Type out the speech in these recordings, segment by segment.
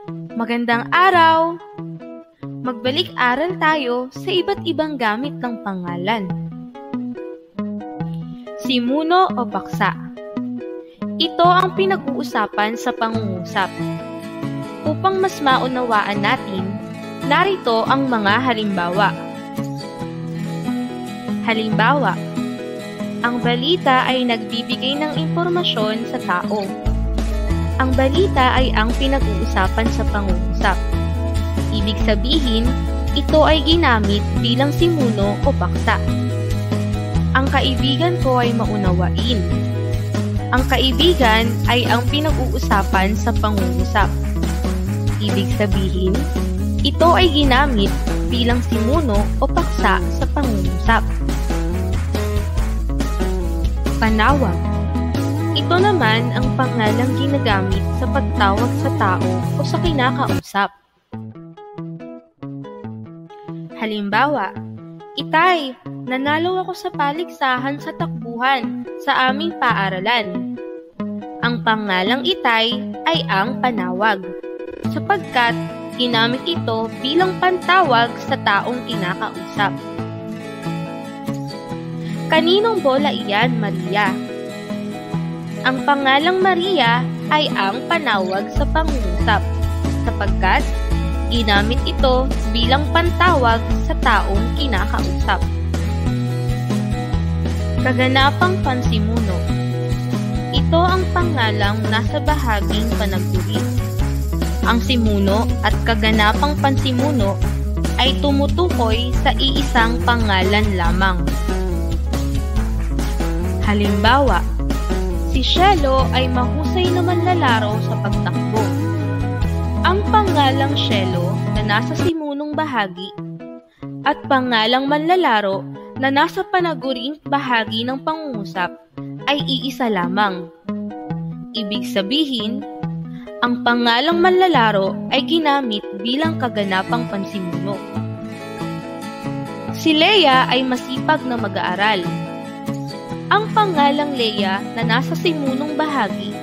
Magandang araw! Magbalik-aral tayo sa iba't ibang gamit ng pangalan. Simuno o paksa. Ito ang pinag-uusapan sa pangungusap. Upang mas maunawaan natin, narito ang mga halimbawa. Halimbawa, ang balita ay nagbibigay ng impormasyon sa tao. Ang balita ay ang pinag-uusapan sa pangungusap. Ibig sabihin, ito ay ginamit bilang simuno o paksa. Ang kaibigan ko ay maunawain. Ang kaibigan ay ang pinag-uusapan sa pangungusap. Ibig sabihin, ito ay ginamit bilang simuno o paksa sa pangungusap. Panawag. Ito naman ang pangalang ginagamit sa pagtawag sa tao o sa kinakausap. Halimbawa, Itay, nanalo ako sa paligsahan sa takbuhan sa aming paaralan. Ang pangalang Itay ay ang panawag, sapagkat ginamit ito bilang pantawag sa taong kinakausap. Kaninong bola iyan, Maria? Ang pangalang Maria ay ang panawag sa pangungusap, sapagkat ginamit ito bilang pantawag sa taong kinakausap. Kaganapang pansimuno. Ito ang pangalang nasa bahaging panagduri. Ang simuno at kaganapang pansimuno ay tumutukoy sa iisang pangalan lamang. Halimbawa, si Shelo ay mahusay na manlalaro sa pagtakbo. Ang pangalang Shelo na nasa simunong bahagi at pangalang manlalaro na nasa panaguring bahagi ng pangungusap ay iisa lamang. Ibig sabihin, ang pangalang manlalaro ay ginamit bilang kaganapang pansimuno. Si Leia ay masipag na mag-aaral. Ang pangalang Leia na nasa simunong bahagi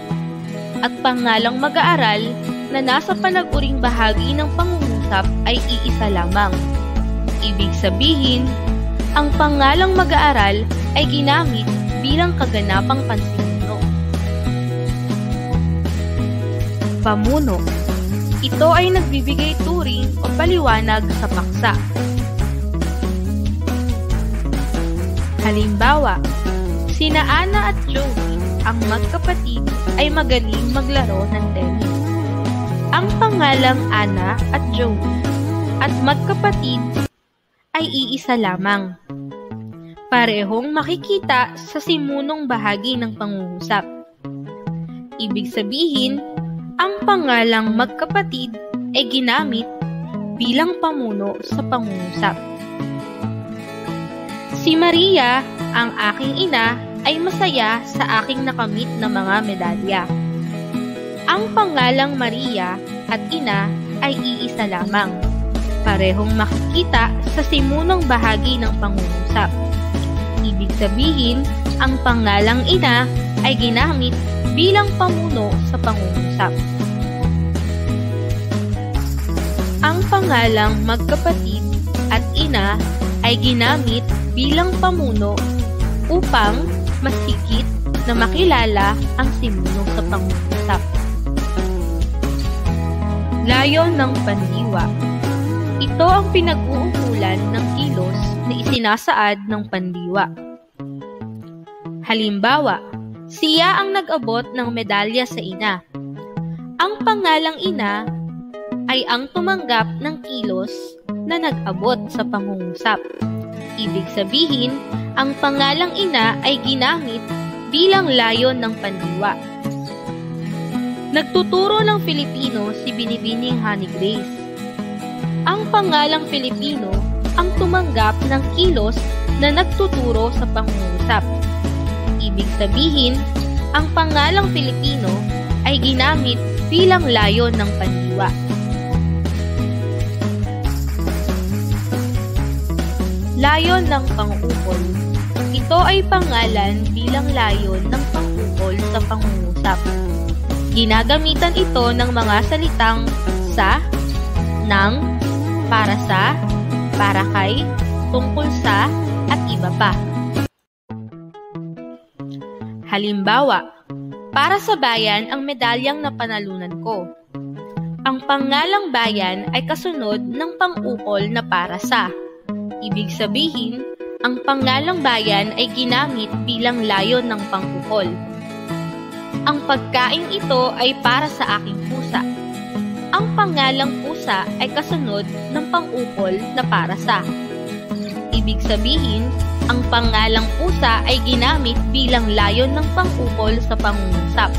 at pangalang mag-aaral na nasa panaguring bahagi ng pangungusap ay iisa lamang. Ibig sabihin, ang pangalang mag-aaral ay ginamit bilang kaganapang pansimuno. Pamuno. Ito ay nagbibigay turing o paliwanag sa paksa. Halimbawa, sina Ana at Joey, ang magkapatid, ay magaling maglaro ng tennis. Ang pangalang Ana at Joey at magkapatid ay iisa lamang. Parehong makikita sa simunong bahagi ng pangungusap. Ibig sabihin, ang pangalang magkapatid ay ginamit bilang pamuno sa pangungusap. Si Maria, ang aking ina, ay masaya sa aking nakamit na mga medalya. Ang pangalang Maria at ina ay iisa lamang. Parehong makikita sa simunong bahagi ng pangungusap. Ibig sabihin, ang pangalang ina ay ginamit bilang pamuno sa pangungusap. Ang pangalang magkapatid at ina ay ginamit bilang pamuno upang mas higit na makilala ang simuno sa pangungusap. Layon ng pandiwa. Ito ang pinag-uukulan ng kilos na isinasaad ng pandiwa. Halimbawa, siya ang nag-abot ng medalya sa ina. Ang pangalang ina ay ang tumanggap ng kilos na nag-abot sa pangungusap. Ibig sabihin, ang pangalang ina ay ginamit bilang layon ng pandiwa. Nagtuturo ng Filipino si Binibining Honey Grace. Ang pangalang Filipino ang tumanggap ng kilos na nagtuturo sa pangungusap. Ibig sabihin, ang pangalang Filipino ay ginamit bilang layon ng pandiwa. Layon ng pang-ukol. Ito ay pangalan bilang layon ng pang-ukol sa pangungusap. Ginagamitan ito ng mga salitang sa, ng, para sa, para kay, tungkol sa, at iba pa. Halimbawa, para sa bayan ang medalyang napanalunan ko. Ang pangalang bayan ay kasunod ng pang-ukol na para sa. Ibig sabihin, ang pangalang bayan ay ginamit bilang layon ng pang-ukol. Ang pagkain ito ay para sa aking pusa. Ang pangalang pusa ay kasunod ng pang-ukol na para sa. Ibig sabihin, ang pangalang pusa ay ginamit bilang layon ng pang-ukol sa pangungusap.